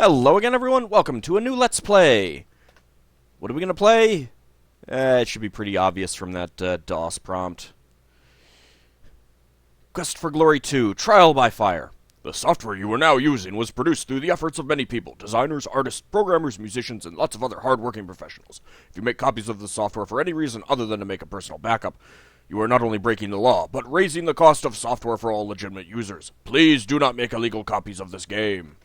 Hello again, everyone. Welcome to a new Let's Play. What are we going to play? It should be pretty obvious from that DOS prompt. Quest for Glory 2, Trial by Fire. The software you are now using was produced through the efforts of many people, designers, artists, programmers, musicians, and lots of other hard-working professionals. If you make copies of the software for any reason other than to make a personal backup, you are not only breaking the law, but raising the cost of software for all legitimate users. Please do not make illegal copies of this game.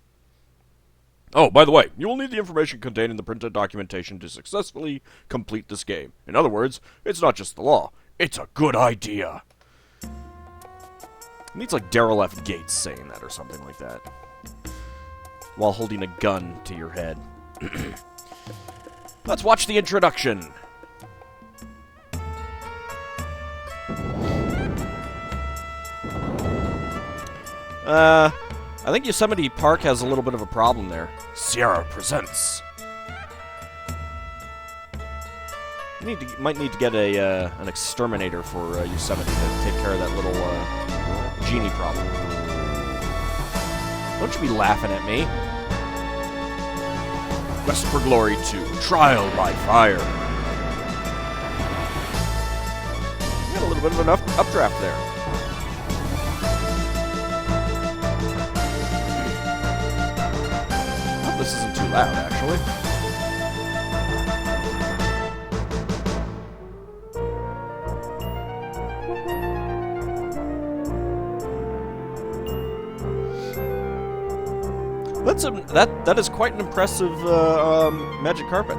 Oh, by the way, you will need the information contained in the printed documentation to successfully complete this game. In other words, it's not just the law, it's a good idea. It needs like Daryl F. Gates saying that or something like that. While holding a gun to your head. Let's watch the introduction. I think Yosemite Park has a little bit of a problem there. Sierra presents. Might need to get an exterminator for Yosemite to take care of that little genie problem. Don't you be laughing at me. Quest for Glory 2, Trial by Fire. Got a little bit of an updraft there. This isn't too loud, actually. That is quite an impressive magic carpet.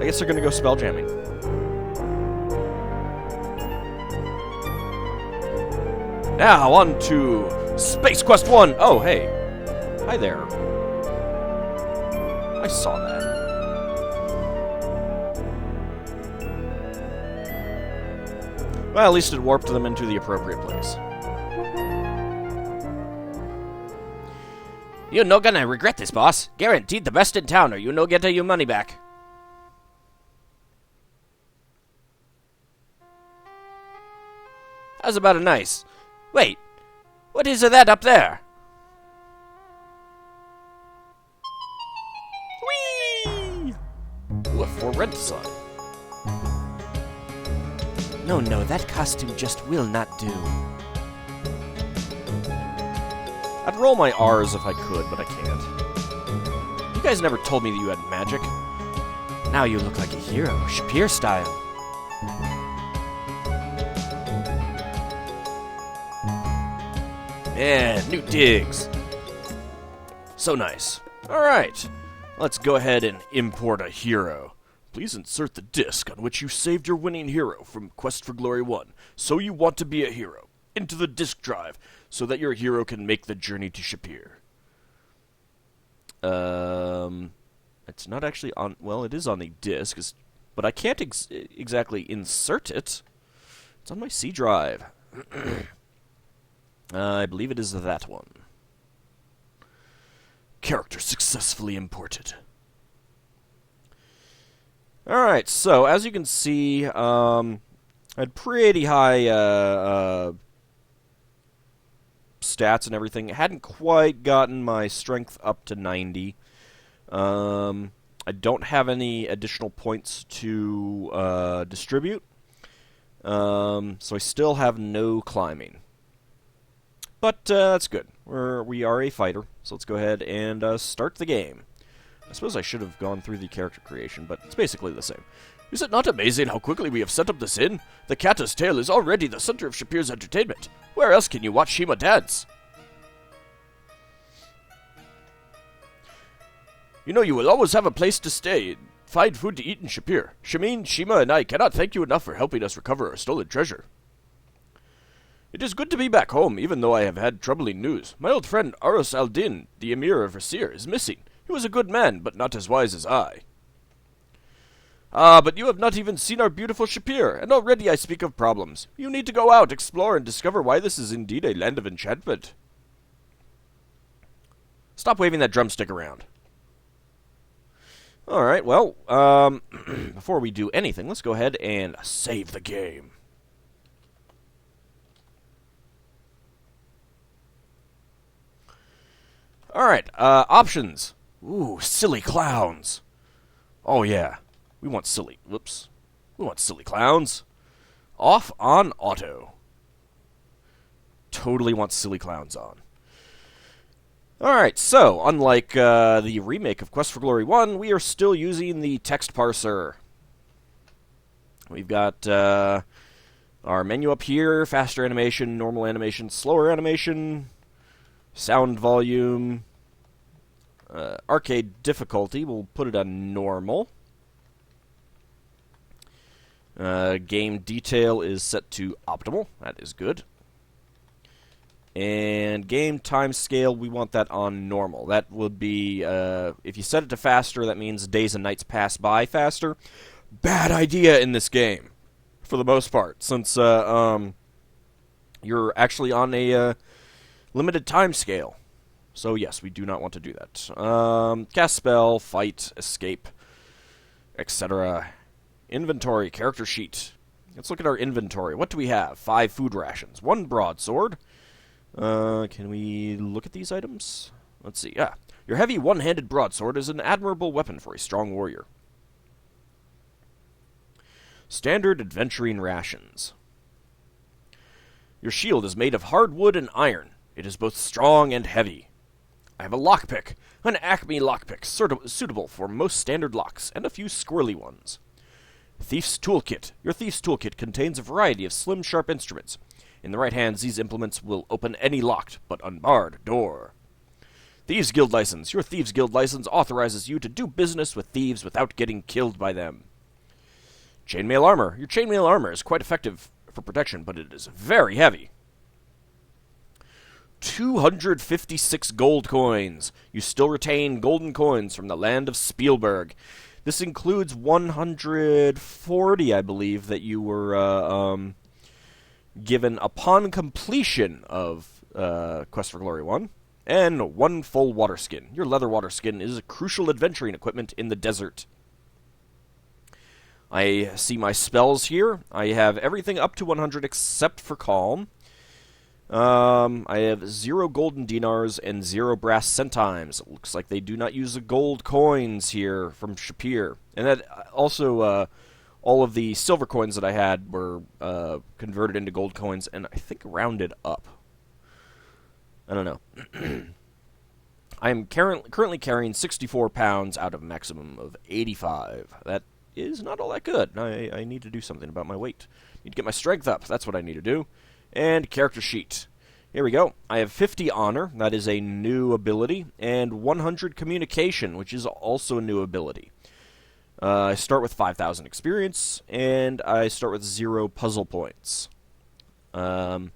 I guess they're gonna go spell jamming. Now on to Space Quest 1. Oh, hey. Hi there. I saw that. Well, at least it warped them into the appropriate place. You no gonna regret this, boss. Guaranteed the best in town, or you no get your money back. How's about a nice? Wait, what is that up there? Ooh, a for rent sign. No, that costume just will not do. I'd roll my R's if I could, but I can't. You guys never told me that you had magic. Now you look like a hero, Shapeir style. Man, new digs. So nice. Alright, let's go ahead and import a hero. Please insert the disc on which you saved your winning hero from Quest for Glory 1. So you want to be a hero. Into the disk drive, so that your hero can make the journey to Shapeir. It's not actually on... Well, it is on the disk, but I can't exactly insert it. It's on my C drive. I believe it is that one. Character successfully imported. Alright, so as you can see, I had pretty high stats and everything. I hadn't quite gotten my strength up to 90. I don't have any additional points to distribute. So I still have no climbing. But that's good. We are a fighter, so let's go ahead and start the game. I suppose I should have gone through the character creation, but it's basically the same. Is it not amazing how quickly we have set up this inn? The Kata's Tale is already the center of Shapeir's entertainment. Where else can you watch Shima dance? You know you will always have a place to stay and find food to eat in Shapeir. Shamin, Shima, and I cannot thank you enough for helping us recover our stolen treasure. It is good to be back home, even though I have had troubling news. My old friend Aros al-Din, the Emir of Rasir, is missing. He was a good man, but not as wise as I. Ah, but you have not even seen our beautiful Shapeir, and already I speak of problems. You need to go out, explore, and discover why this is indeed a land of enchantment. Stop waving that drumstick around. Alright, well, before we do anything, let's go ahead and save the game. Alright, options. Ooh, silly clowns. Oh, yeah. We want silly. Whoops. We want silly clowns. Off on auto. Totally want silly clowns on. Alright, so, unlike the remake of Quest for Glory 1, we are still using the text parser. We've got our menu up here, faster animation, normal animation, slower animation, sound volume, arcade difficulty, we'll put it on normal. Game detail is set to optimal, that is good. And game time scale, we want that on normal. That would be, if you set it to faster, that means days and nights pass by faster. Bad idea in this game, for the most part, since you're actually on a limited time scale. So yes, we do not want to do that. Cast spell, fight, escape, etc. Inventory, character sheet. Let's look at our inventory. What do we have? 5 food rations, 1 broadsword. Can we look at these items? Let's see. Your heavy one-handed broadsword is an admirable weapon for a strong warrior. Standard adventuring rations. Your shield is made of hard wood and iron. It is both strong and heavy. I have a lockpick, an Acme lockpick, suitable for most standard locks, and a few squirrely ones. Thief's Toolkit. Your Thief's Toolkit contains a variety of slim, sharp instruments. In the right hands, these implements will open any locked, but unbarred, door. Thieves Guild License. Your Thieves Guild License authorizes you to do business with thieves without getting killed by them. Chainmail Armor. Your chainmail armor is quite effective for protection, but it is very heavy. 256 gold coins. You still retain golden coins from the land of Spielburg. This includes 140, I believe, that you were given upon completion of Quest for Glory 1, and 1 full water skin. Your leather water skin is a crucial adventuring equipment in the desert. I see my spells here. I have everything up to 100 except for Calm. I have 0 golden dinars and 0 brass centimes. It looks like they do not use the gold coins here from Shapeir. And that also, all of the silver coins that I had were converted into gold coins, and I think rounded up. I don't know. I am currently carrying 64 pounds out of a maximum of 85. That is not all that good. I need to do something about my weight. Need to get my strength up. That's what I need to do. And character sheet. Here we go. I have 50 honor. That is a new ability. And 100 communication, which is also a new ability. I start with 5,000 experience, and I start with 0 puzzle points. I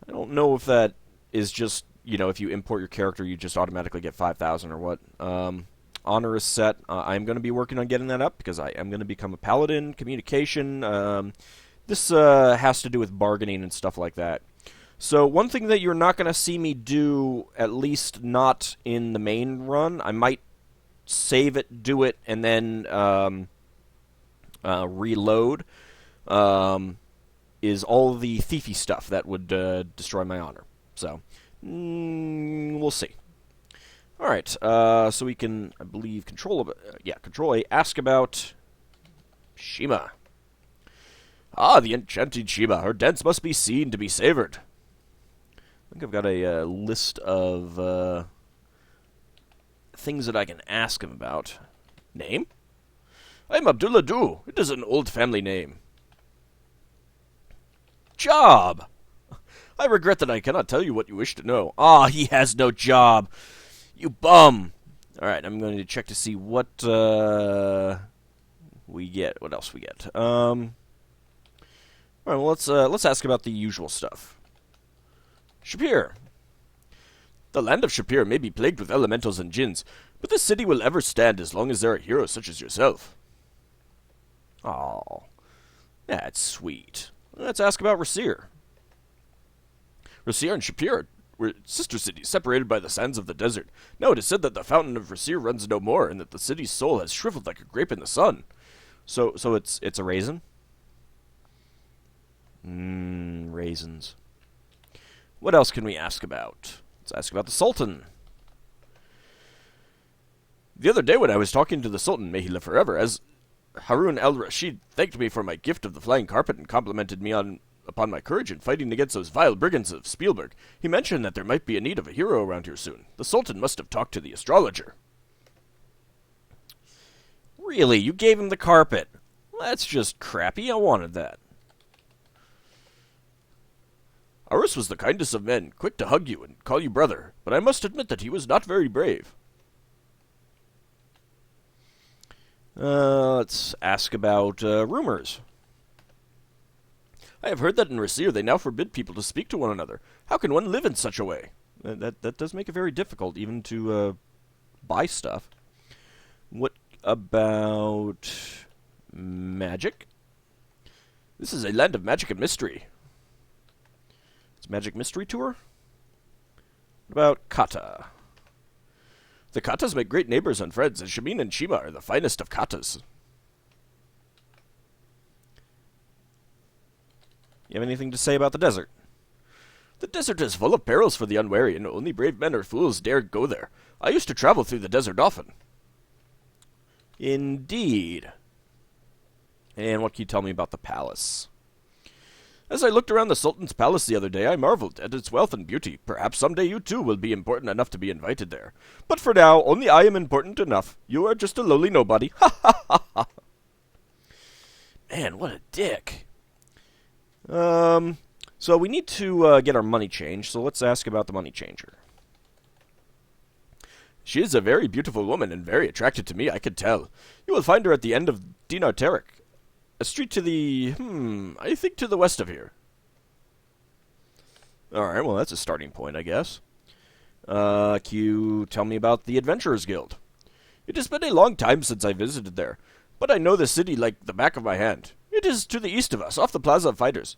don't know if that is just, if you import your character, you just automatically get 5,000 or what. Honor is set. I'm going to be working on getting that up, because I am going to become a paladin. Communication, this has to do with bargaining and stuff like that. So one thing that you're not going to see me do, at least not in the main run, I might save it, do it, and then reload, is all the thiefy stuff that would destroy my honor. So, we'll see. Alright, so we can, I believe, control A, ask about Shima. Ah, the enchanted Shima. Her dance must be seen to be savored. I think I've got a list of things that I can ask him about. Name? I'm Abdullah Du. It is an old family name. Job! I regret that I cannot tell you what you wish to know. Ah, he has no job. You bum. Alright, I'm going to check to see what we get. What else we get? Alright, well, let's ask about the usual stuff. Shapeir. The land of Shapeir may be plagued with elementals and jinns, but this city will ever stand as long as there are heroes such as yourself. Oh, that's sweet. Let's ask about Rasir. Rasir and Shapeir were sister cities separated by the sands of the desert. Now it is said that the fountain of Rasir runs no more, and that the city's soul has shriveled like a grape in the sun. So it's a raisin? Raisins. What else can we ask about? Let's ask about the Sultan. The other day when I was talking to the Sultan, may he live forever, as Harun al-Rashid thanked me for my gift of the flying carpet and complimented me upon my courage in fighting against those vile brigands of Spielburg, he mentioned that there might be a need of a hero around here soon. The Sultan must have talked to the astrologer. Really? You gave him the carpet? Well, that's just crappy. I wanted that. Arus was the kindest of men, quick to hug you and call you brother, but I must admit that he was not very brave. Let's ask about rumors. I have heard that in Rasir they now forbid people to speak to one another. How can one live in such a way? That does make it very difficult even to buy stuff. What about magic? This is a land of magic and mystery. It's Magic Mystery Tour? What about kata? The katas make great neighbors and friends, and Shamin and Shima are the finest of katas. You have anything to say about the desert? The desert is full of perils for the unwary, and only brave men or fools dare go there. I used to travel through the desert often. Indeed. And what can you tell me about the palace? As I looked around the Sultan's palace the other day, I marveled at its wealth and beauty. Perhaps someday you too will be important enough to be invited there. But for now, only I am important enough. You are just a lowly nobody. Ha ha ha ha. Man, what a dick. So we need to get our money changed, so let's ask about the money changer. She is a very beautiful woman and very attracted to me, I could tell. You will find her at the end of Dina Tarek. A street to the, I think to the west of here. Alright, well that's a starting point, I guess. Can you tell me about the Adventurers Guild? It has been a long time since I visited there, but I know the city like the back of my hand. It is to the east of us, off the Plaza of Fighters.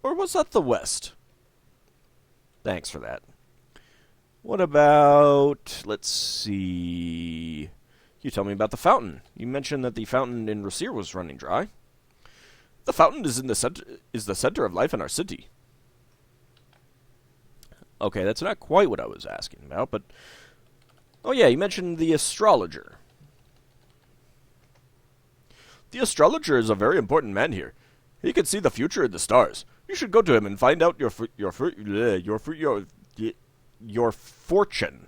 Or was that the west? Thanks for that. What about, let's see... Can you tell me about the fountain? You mentioned that the fountain in Rasir was running dry. The fountain is the center of life in our city. Okay, that's not quite what I was asking about, but... Oh yeah, you mentioned the astrologer. The astrologer is a very important man here. He can see the future in the stars. You should go to him and find out your fortune.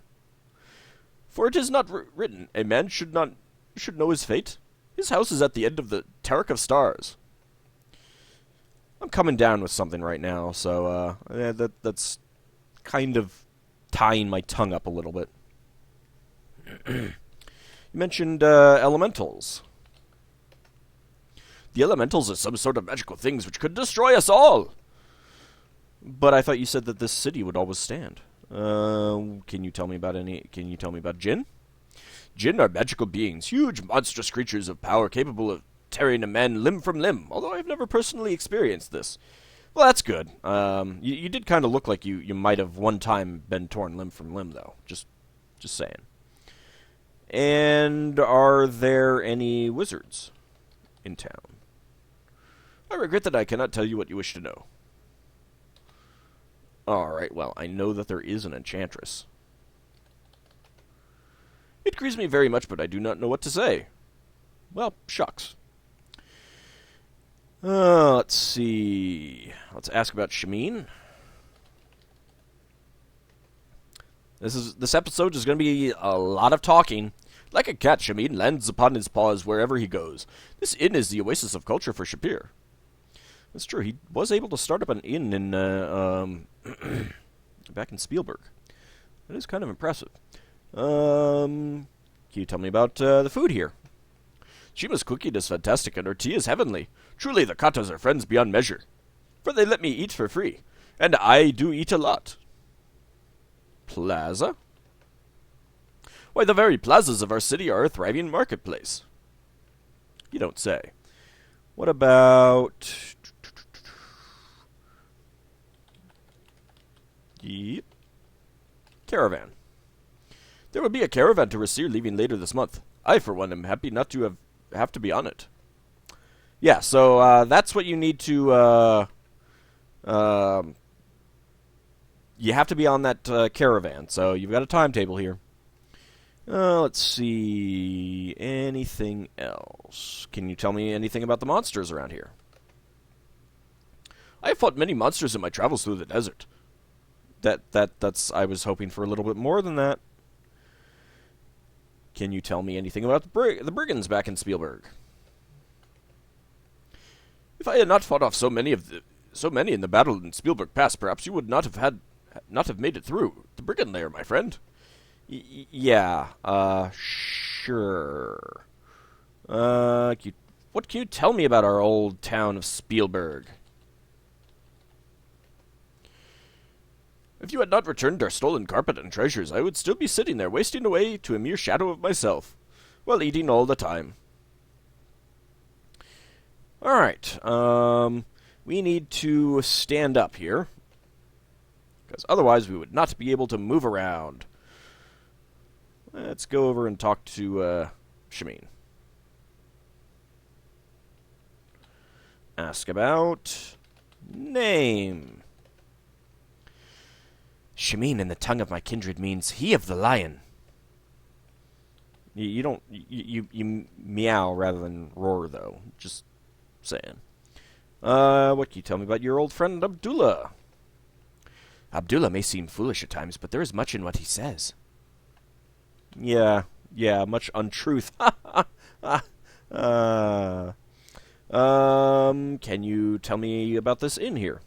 For it is not written, a man should know his fate. His house is at the end of the Tarek of Stars. I'm coming down with something right now, so that's kind of tying my tongue up a little bit. You mentioned elementals. The elementals are some sort of magical things which could destroy us all. But I thought you said that this city would always stand. Can you tell me about Jinn? Jinn are magical beings, huge monstrous creatures of power capable of tearing a man limb from limb, although I've never personally experienced this. Well, that's good. You did kind of look like you might have one time been torn limb from limb, though. Just saying. And are there any wizards in town? I regret that I cannot tell you what you wish to know. Alright, well, I know that there is an enchantress. It grieves me very much, but I do not know what to say. Well, shucks. Let's see. Let's ask about Shamin. This episode is going to be a lot of talking. Like a cat, Shamin lands upon his paws wherever he goes. This inn is the oasis of culture for Shapeir. That's true. He was able to start up an inn in back in Spielburg. That is kind of impressive. Can you tell me about the food here? Shima's cooking is fantastic, and her tea is heavenly. Truly, the katas are friends beyond measure. For they let me eat for free. And I do eat a lot. Plaza? Why, the very plazas of our city are a thriving marketplace. You don't say. What about... Yep. Caravan. There will be a caravan to Rasir leaving later this month. I, for one, am happy not to have to be on it. Yeah, so that's what you need to... you have to be on that caravan, so you've got a timetable here. Let's see. Anything else? Can you tell me anything about the monsters around here? I have fought many monsters in my travels through the desert. That's. I was hoping for a little bit more than that. Can you tell me anything about the brigands back in Spielburg? If I had not fought off so many in the battle in Spielburg Pass, perhaps you would not have made it through the brigand lair, my friend. Yeah. Sure. What can you tell me about our old town of Spielburg? If you had not returned our stolen carpet and treasures, I would still be sitting there, wasting away to a mere shadow of myself, while eating all the time. Alright, we need to stand up here, because otherwise we would not be able to move around. Let's go over and talk to, Shameir. Ask about name. Shameir in the tongue of my kindred means he of the lion. You don't... You meow rather than roar, though. Just saying. What can you tell me about your old friend Abdullah? Abdullah may seem foolish at times, but there is much in what he says. Yeah, much untruth. Can you tell me about this inn here?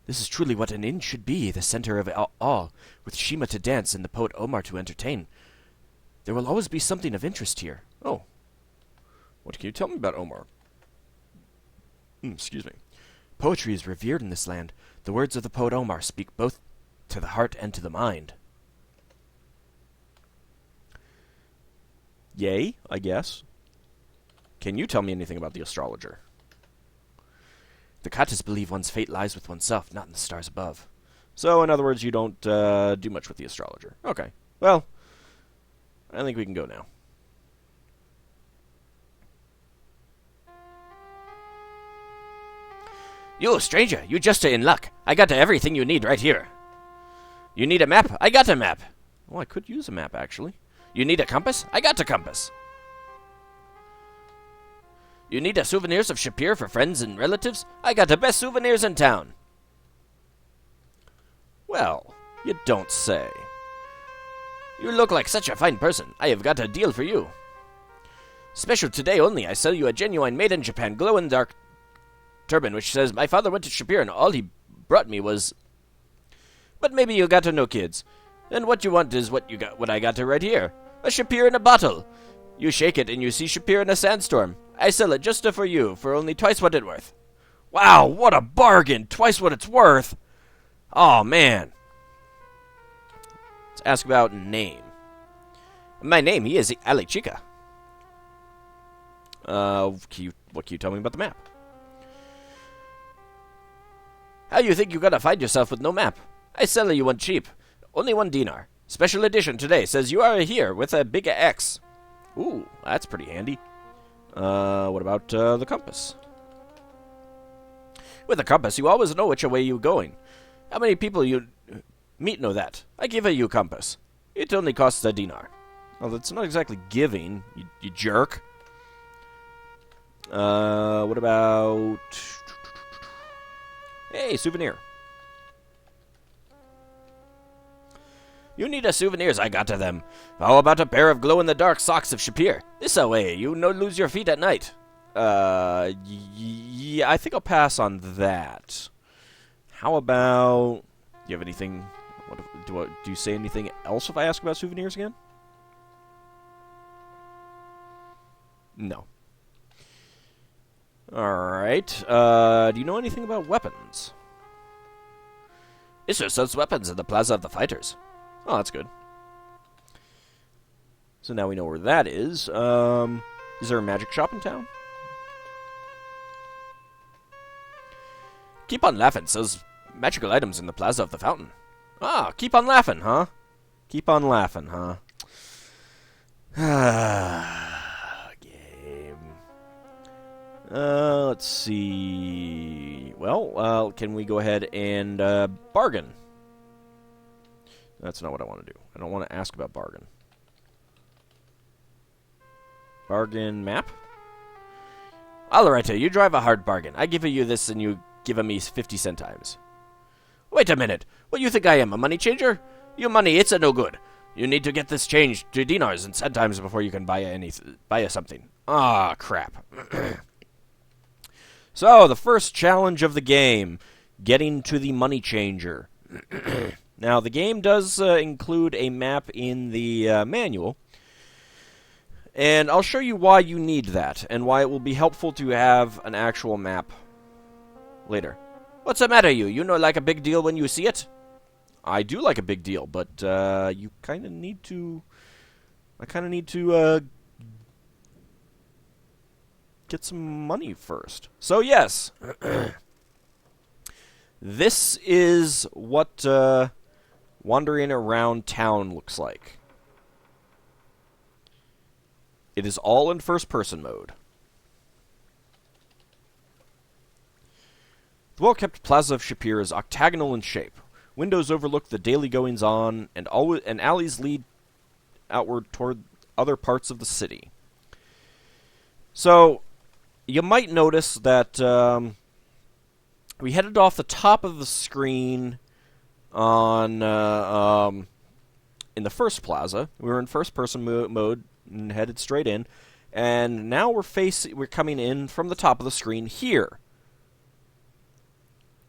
This is truly what an inn should be, the center of all, with Shima to dance and the poet Omar to entertain. There will always be something of interest here. Oh. What can you tell me about Omar? Excuse me. Poetry is revered in this land. The words of the poet Omar speak both to the heart and to the mind. Yay, I guess. Can you tell me anything about the astrologer? The Katas believe one's fate lies with oneself, not in the stars above. So, in other words, you don't do much with the astrologer. Okay. Well, I think we can go now. You, stranger, you just in luck. I got everything you need right here. You need a map? I got a map. Well, I could use a map, actually. You need a compass? I got a compass. You need a souvenirs of Shapeir for friends and relatives? I got the best souvenirs in town. Well, you don't say. You look like such a fine person. I have got a deal for you. Special today only, I sell you a genuine made-in-Japan glow-in-the-dark turban, which says, my father went to Shapeir and all he brought me was... But maybe you got to know, kids. And what you want is what I got right here. A Shapeir in a bottle. You shake it and you see Shapeir in a sandstorm. I sell it just for you, for only twice what it's worth. Wow, what a bargain! Twice what it's worth! Oh, man. Let's ask about name. My name, he is Ali Chica. What can you tell me about the map? How you think you gotta find yourself with no map? I sell you one cheap. Only 1 dinar. Special edition today says you are here with a big X. Ooh, that's pretty handy. What about the compass? With a compass, you always know which way you're going. How many people you meet know that? I give you compass. It only costs a dinar. Well, that's not exactly giving, you jerk. What about... Hey, souvenir. You need a souvenirs, I got to them. How about a pair of glow-in-the-dark socks of Shapeir? This away, you no lose your feet at night. Yeah, I think I'll pass on that. How about... Do you have anything... Do you say anything else if I ask about souvenirs again? No. Alright, do you know anything about weapons? Isser sells weapons in the Plaza of the Fighters. Oh, that's good. So now we know where that is. Is there a magic shop in town? Keep on Laughing sells magical items in the Plaza of the Fountain. Ah, Keep on Laughing, huh? Keep on Laughing, huh? Game. Let's see. Well, can we go ahead and bargain? That's not what I want to do. I don't want to ask about bargain. Bargain map? Alright, you drive a hard bargain. I give you this and you give me 50 centimes. Wait a minute. What you think I am, a money changer? Your money, it's a no good. You need to get this changed to dinars and centimes before you can buy something. Ah, crap. So, the first challenge of the game, getting to the money changer. Now, the game does include a map in the manual, and I'll show you why you need that, and why it will be helpful to have an actual map later. What's the matter, you? You know like a big deal when you see it? I do like a big deal, but you kind of need to... I kind of need to get some money first. So, yes. This is what wandering around town looks like. It is all in first-person mode. The well-kept plaza of Shapeir is octagonal in shape. Windows overlook the daily goings-on, and alleys lead outward toward other parts of the city. So, you might notice that we headed off the top of the screen on in the first plaza. We were in first-person mode and headed straight in, and now we're coming in from the top of the screen here.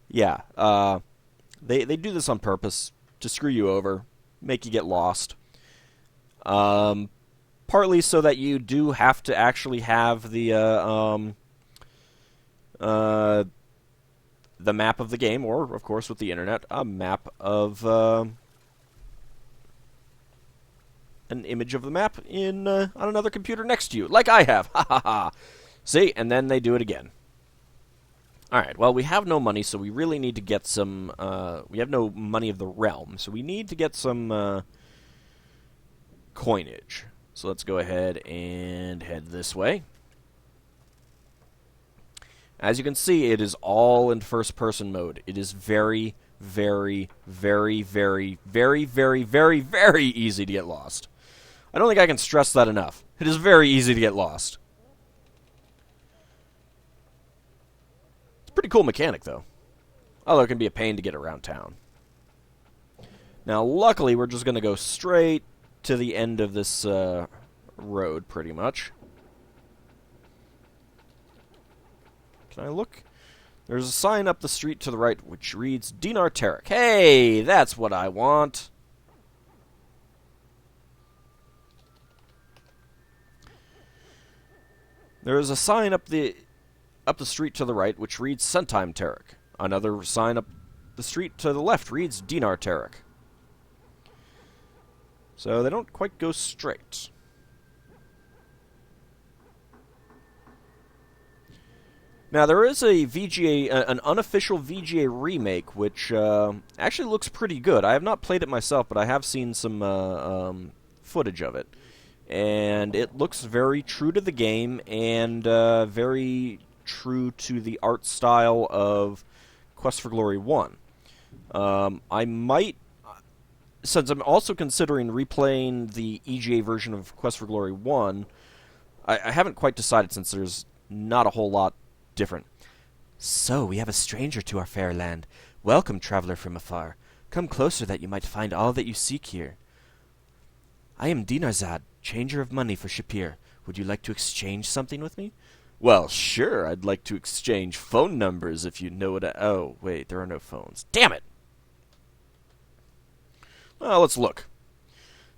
Yeah, they do this on purpose to screw you over, make you get lost. Partly so that you do have to actually have the map of the game, or, of course, with the internet, a map of an image of the map on another computer next to you, like I have. Ha ha ha. See, and then they do it again. Alright, well, we have no money, so we really need to get some... we have no money of the realm, so we need to get some coinage. So let's go ahead and head this way. As you can see, it is all in first-person mode. It is very, very, very, very, very, very, very, very easy to get lost. I don't think I can stress that enough. It is very easy to get lost. Pretty cool mechanic, though. Although it can be a pain to get around town. Now, luckily, we're just going to go straight to the end of this road, pretty much. Can I look? There's a sign up the street to the right which reads Dinar Tarek. Hey, that's what I want. There is a sign up the street to the right, which reads Centime Tarek. Another sign up the street to the left reads Dinar Tarek. So they don't quite go straight. Now, there is a VGA, an unofficial VGA remake, which actually looks pretty good. I have not played it myself, but I have seen some footage of it. And it looks very true to the game, and very true to the art style of Quest for Glory 1. I might, since I'm also considering replaying the EGA version of Quest for Glory 1, I haven't quite decided since there's not a whole lot different. So, we have a stranger to our fair land. Welcome, traveler from afar. Come closer that you might find all that you seek here. I am Dinarzad, changer of money for Shapeir. Would you like to exchange something with me? Well, sure, I'd like to exchange phone numbers if you know what oh, wait, there are no phones. Damn it! Well, let's look.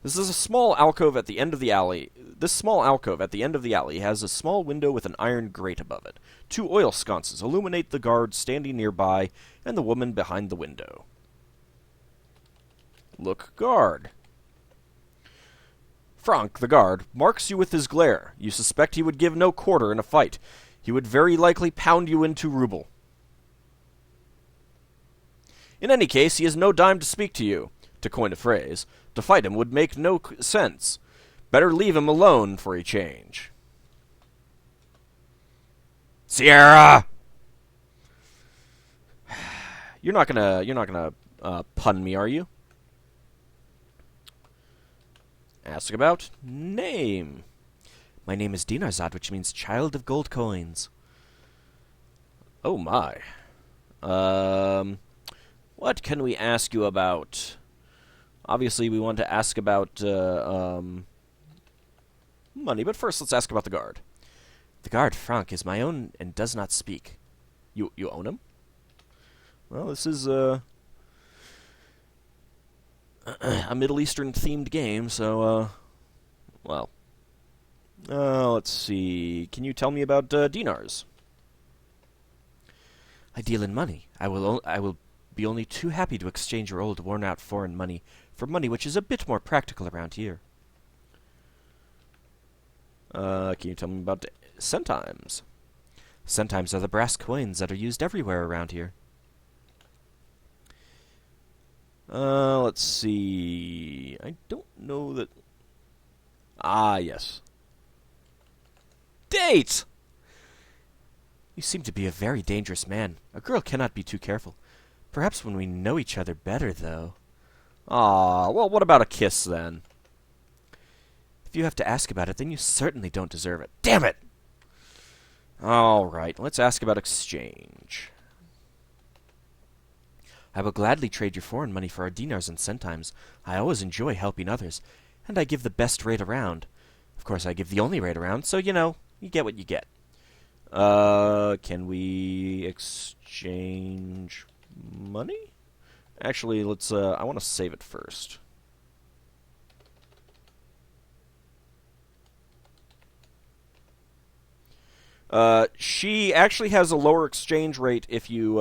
This is a small alcove at the end of the alley. This small alcove at the end of the alley has a small window with an iron grate above it. 2 oil sconces illuminate the guard standing nearby and the woman behind the window. Look, guard. Frank, the guard, marks you with his glare. You suspect he would give no quarter in a fight. He would very likely pound you into ruble. In any case, he has no dime to speak to you. To coin a phrase, to fight him would make no sense. Better leave him alone for a change. Sierra! You're not gonna pun me, are you? Ask about name. My name is Dinarzad, which means child of gold coins. Oh my. What can we ask you about? Obviously, we want to ask about money, but first let's ask about the guard. The guard, Frank, is my own and does not speak. You own him? Well, this is a Middle Eastern themed game, so well. Let's see. Can you tell me about dinars? I deal in money. I will be only too happy to exchange your old, worn-out foreign money for money which is a bit more practical around here. Can you tell me about centimes? Centimes are the brass coins that are used everywhere around here. Let's see. I don't know that... Ah, yes. Date! You seem to be a very dangerous man. A girl cannot be too careful. Perhaps when we know each other better, though. Ah, well, what about a kiss, then? If you have to ask about it, then you certainly don't deserve it. Damn it! All right, let's ask about exchange. I will gladly trade your foreign money for our dinars and centimes. I always enjoy helping others, and I give the best rate around. Of course, I give the only rate around, so, you know, you get what you get. Can we exchange money? Actually, let's, I want to save it first. She actually has a lower exchange rate if you,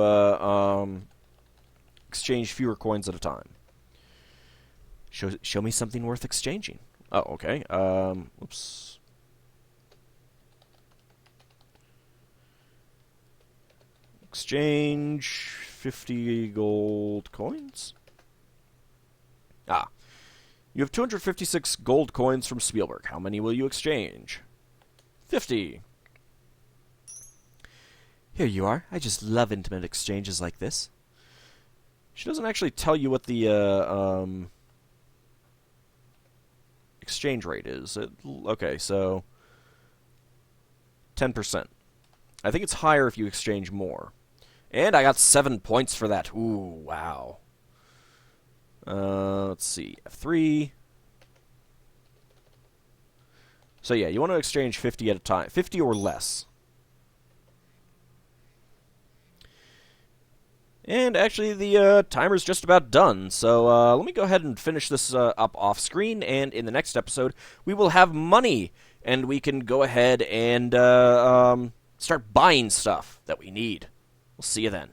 exchange fewer coins at a time. Show me something worth exchanging. Oh, okay. Oops. Exchange 50 gold coins. Ah. You have 256 gold coins from Spielburg. How many will you exchange? 50. Here you are. I just love intimate exchanges like this. She doesn't actually tell you what the exchange rate is. Okay, so 10%. I think it's higher if you exchange more. And I got 7 points for that. Ooh, wow. Let's see. F3. So yeah, you want to exchange 50 at a time. 50 or less. And actually, the timer's just about done, so let me go ahead and finish this up off-screen, and in the next episode, we will have money, and we can go ahead and start buying stuff that we need. We'll see you then.